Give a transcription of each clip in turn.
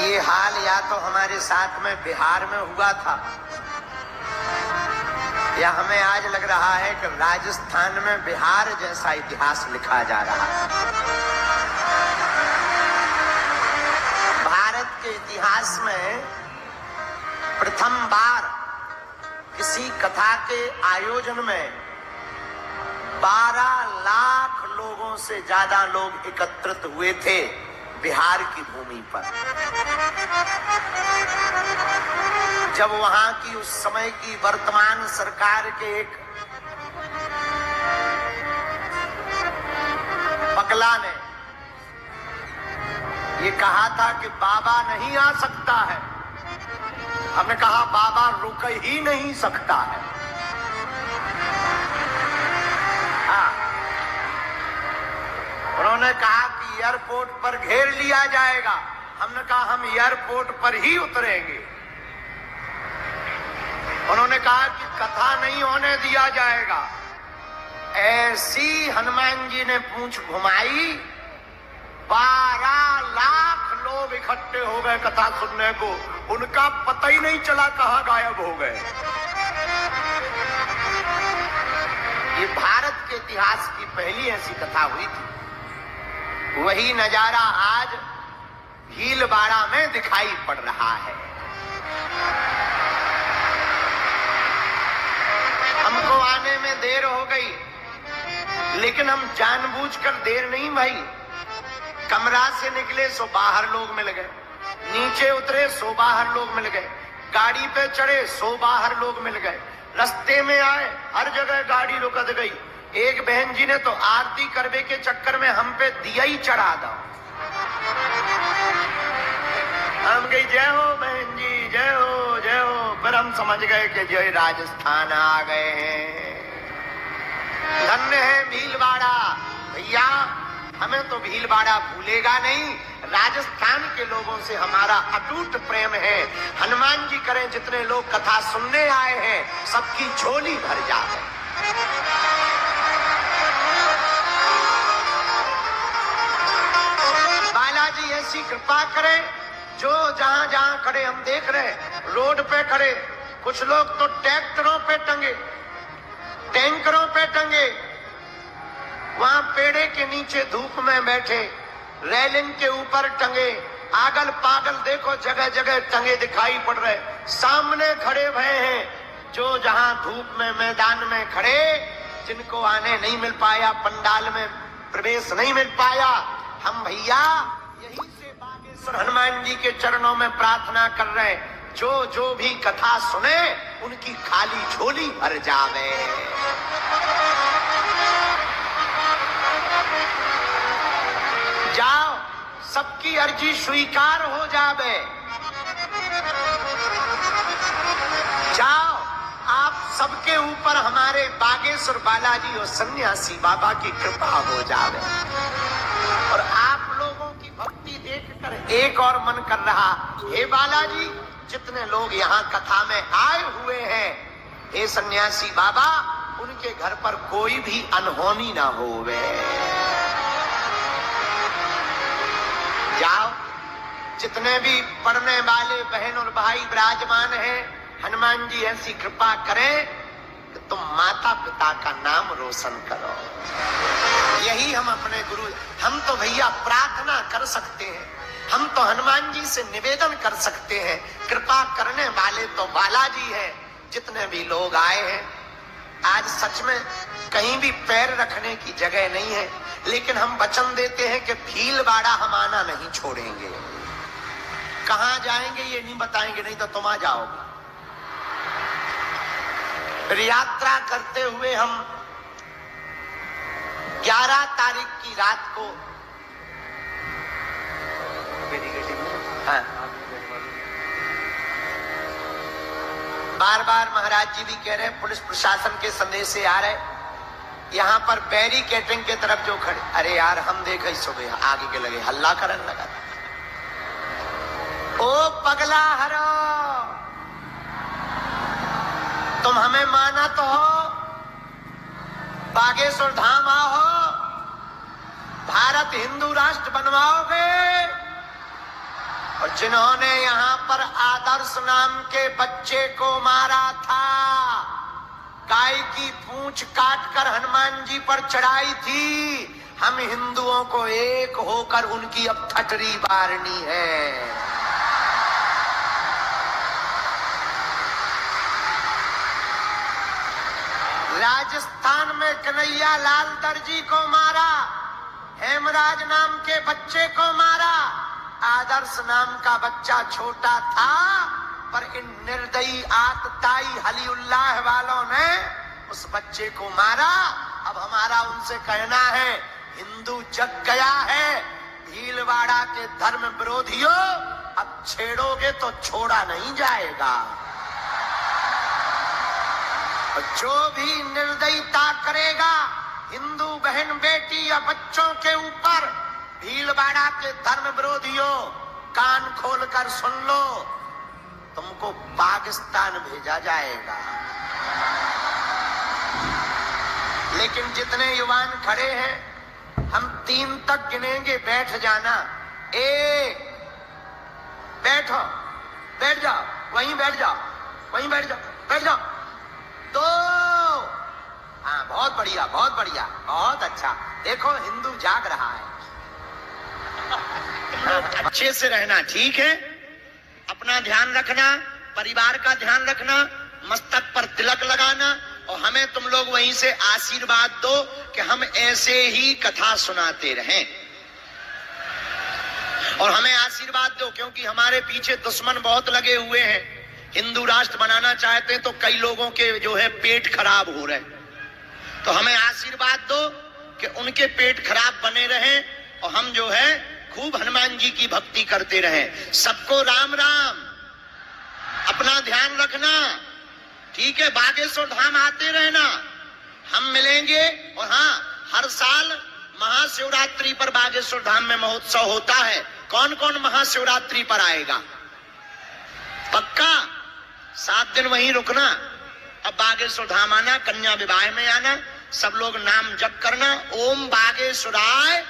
ये हाल या तो हमारे साथ में बिहार में हुआ था, या हमें आज लग रहा है कि राजस्थान में बिहार जैसा इतिहास लिखा जा रहा है। भारत के इतिहास में प्रथम बार किसी कथा के आयोजन में 12 लाख लोगों से ज्यादा लोग एकत्रित हुए थे बिहार की भूमि पर। जब वहां की उस समय की वर्तमान सरकार के एक पगला ने ये कहा था कि बाबा नहीं आ सकता है, हमने कहा बाबा रुक ही नहीं सकता है। उन्होंने कहा कि एयरपोर्ट पर घेर लिया जाएगा, हमने कहा हम एयरपोर्ट पर ही उतरेंगे। उन्होंने कहा कि कथा नहीं होने दिया जाएगा। ऐसी हनुमान जी ने पूंछ घुमाई, 12 लाख लोग इकट्ठे हो गए कथा सुनने को, उनका पता ही नहीं चला कहां गायब हो गए। ये भारत के इतिहास की पहली ऐसी कथा हुई थी। वही नजारा आज भीलवाड़ा में दिखाई पड़ रहा है। हमको आने में देर हो गई, लेकिन हम जानबूझकर देर नहीं भाई। कमरा से निकले सो बाहर लोग मिल गए, नीचे उतरे सो बाहर लोग मिल गए, गाड़ी पे चढ़े सो बाहर लोग मिल गए, रास्ते में आए हर जगह गाड़ी रुक गई। एक बहन जी ने तो आरती करने के चक्कर में हम पे दिया ही चढ़ा दो। हम गई जय हो बहन जी, जय हो जय हो। फिर हम समझ गए कि जय राजस्थान आ गए हैं। धन्य है भीलवाड़ा। भैया हमें तो भीलवाड़ा भूलेगा नहीं। राजस्थान के लोगों से हमारा अटूट प्रेम है। हनुमान जी करें जितने लोग कथा सुनने आए हैं सबकी झोली भर जाए। बालाजी ऐसी कृपा करें, जो जहां जहां खड़े हम देख रहे हैं, रोड पे खड़े, कुछ लोग तो ट्रैक्टरों पे टंगे, टैंकरों पे टंगे, वहां पेड़े के नीचे धूप में बैठे, रेलिंग के ऊपर टंगे, आगल पागल देखो जगह जगह टंगे दिखाई पड़ रहे। सामने खड़े हुए हैं जो जहां धूप में मैदान में खड़े, जिनको आने नहीं मिल पाया, पंडाल में प्रवेश नहीं मिल पाया। हम भैया यहीं से बागेश्वर हनुमान जी के चरणों में प्रार्थना कर रहे हैं, जो जो भी कथा सुने उनकी खाली झोली भर जावे। जाओ, सबकी अर्जी स्वीकार हो जावे। जाओ, आप सबके ऊपर हमारे बागेश्वर बालाजी और सन्यासी बाबा की कृपा हो जावे। और आप लोगों की भक्ति देखकर एक और मन कर रहा, हे बालाजी जितने लोग यहाँ कथा में आए हुए हैं, हे सन्यासी बाबा उनके घर पर कोई भी अनहोनी ना होवे। जाओ, जितने भी पढ़ने वाले बहन और भाई विराजमान हैं, हनुमान जी ऐसी कृपा करें कि तुम माता पिता का नाम रोशन करो। यही हम अपने गुरु, हम तो भैया प्रार्थना कर सकते हैं, हम तो हनुमान जी से निवेदन कर सकते हैं। कृपा करने वाले तो बालाजी हैं। जितने भी लोग आए हैं, आज सच में कहीं भी पैर रखने की जगह नहीं है, लेकिन हम वचन देते हैं कि भीलवाड़ा हम आना नहीं छोड़ेंगे। कहां जाएंगे ये नहीं बताएंगे, नहीं तो तुम आ जाओगे। फिर यात्रा करते हुए हम 11 तारीख की रात को बार बार महाराज जी भी कह रहे हैं, पुलिस प्रशासन के संदेश से आ रहे, यहाँ पर बैरिकेडिंग के तरफ जो खड़े, अरे यार हम देखे सुबह आगे के लगे हल्ला करने लगा। ओ पगला हरो, तुम हमें माना तो हो, बागेश्वर धाम आओ, भारत हिंदू राष्ट्र बनवाओगे, और जिन्होंने यहाँ पर आदर्श नाम के बच्चे को मारा था, गाय की पूंछ काटकर हनुमान जी पर चढ़ाई थी, हम हिंदुओं को एक होकर उनकी अब ठटरी बारनी है। राजस्थान में कन्हैया लाल दर्जी को मारा, हेमराज नाम के बच्चे को मारा, आदर्श नाम का बच्चा छोटा था, पर इन निर्दयी आतताई हलीउल्लाह वालों ने उस बच्चे को मारा। अब हमारा उनसे कहना है, हिंदू जग गया है, भीलवाड़ा के धर्म विरोधियों, अब छेड़ोगे तो छोड़ा नहीं जाएगा। जो भी निर्दयता करेगा हिंदू बहन बेटी या बच्चों के ऊपर, भीलवाड़ा के धर्म विरोधियों कान खोलकर सुन लो, तुमको पाकिस्तान भेजा जाएगा। लेकिन जितने युवान खड़े हैं, हम 3 तक गिनेंगे, बैठ जाना। 1, बैठो, बैठ जाओ, वहीं बैठ जाओ, वहीं बैठ जाओ, बैठ जाओ। 2, हाँ, बहुत बढ़िया, बहुत बढ़िया, बहुत अच्छा। देखो हिंदू जाग रहा है। अच्छे से रहना, ठीक है? अपना ध्यान रखना, परिवार का ध्यान रखना, मस्तक पर तिलक लगाना, और हमें तुम लोग वहीं से आशीर्वाद दो कि हम ऐसे ही कथा सुनाते रहें। और हमें आशीर्वाद दो, क्योंकि हमारे पीछे दुश्मन बहुत लगे हुए हैं। हिंदू राष्ट्र बनाना चाहते हैं तो कई लोगों के जो है पेट खराब हो रहे, तो हमें आशीर्वाद दो कि उनके पेट खराब बने रहें और हम जो है खूब हनुमान जी की भक्ति करते रहें। सबको राम राम, अपना ध्यान रखना, ठीक है? बागेश्वर धाम आते रहना, हम मिलेंगे। और हाँ, हर साल महाशिवरात्रि पर बागेश्वर धाम में महोत्सव होता है। कौन कौन महाशिवरात्रि पर आएगा? पक्का 7 दिन वहीं रुकना। अब बागेश्वर धाम आना, कन्या विवाह में आना, सब लोग नाम जप करना, ओम बागेश्वराय,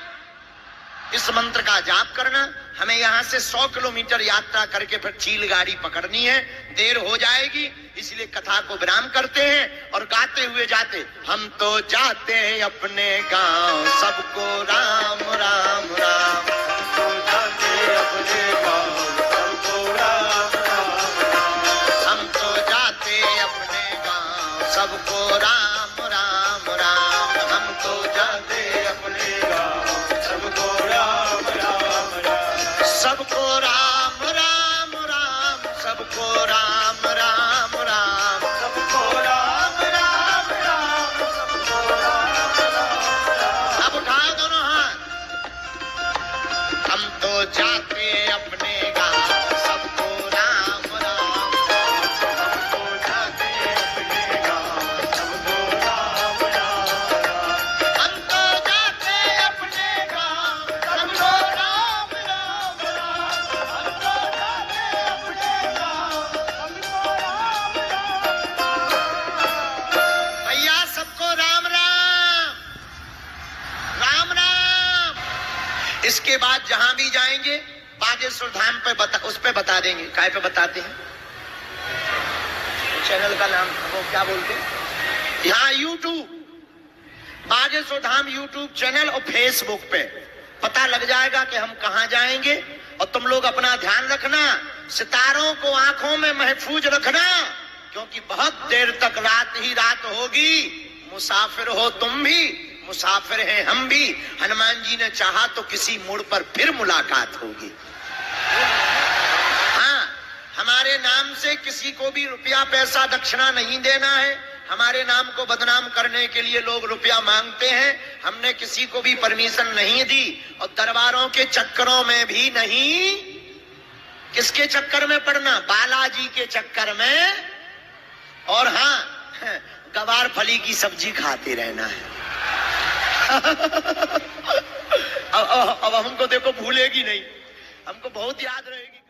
इस मंत्र का जाप करना। हमें यहाँ से 100 किलोमीटर यात्रा करके फिर चील गाड़ी पकड़नी है, देर हो जाएगी, इसलिए कथा को विराम करते हैं और गाते हुए जाते, हम तो जाते हैं अपने गांव, सबको राम राम राम, तो जाते अपने गांव, सबको राम राम राम, हम तो जाते अपने गांव, सबको राम राम राम, हम तो जाते अपने गांव, सबको राम राम राम, सबको राम राम राम, सबको राम राम राम, सबको राम राम राम, सबको राम राम राम। अब उठाओ दोनों हाथ, हम तो जाते अपने गांव, सबको राम राम राम, हम तो जाते अपने गांव, सबको राम राम राम, हम तो जाते अपने गांव, सबको राम राम राम, हम तो जाते अपने गांव, सबको राम राम राम। भैया सबको राम राम, राम राम। इसके बाद जहां भी जाएंगे बागेश्वर धाम पे उस पे बता देंगे। काय पे बताते हैं? चैनल का नाम वो क्या बोलते हैं? यहाँ YouTube, Bageshwar Dham YouTube channel और फेसबुक पे पता लग जाएगा कि हम कहाँ जाएंगे। और तुम लोग अपना ध्यान रखना, सितारों को आंखों में महफूज रखना, क्योंकि बहुत देर तक रात ही रात होगी। मुसाफिर हो तुम भी, मुसाफिर हैं हम भी। हनुमान जी ने चाहा तो किसी मोड़ पर फिर मुलाकात होगी। हाँ, हमारे नाम से किसी को भी रुपया पैसा दक्षिणा नहीं देना है। हमारे नाम को बदनाम करने के लिए लोग रुपया मांगते हैं, हमने किसी को भी परमिशन नहीं दी और दरबारों के चक्करों में भी नहीं। किसके चक्कर में पड़ना? बालाजी के चक्कर में। और हाँ, गवार फली की सब्जी खाते रहना है। अब हमको देखो भूलेगी नहीं, हमको बहुत याद रहेगी।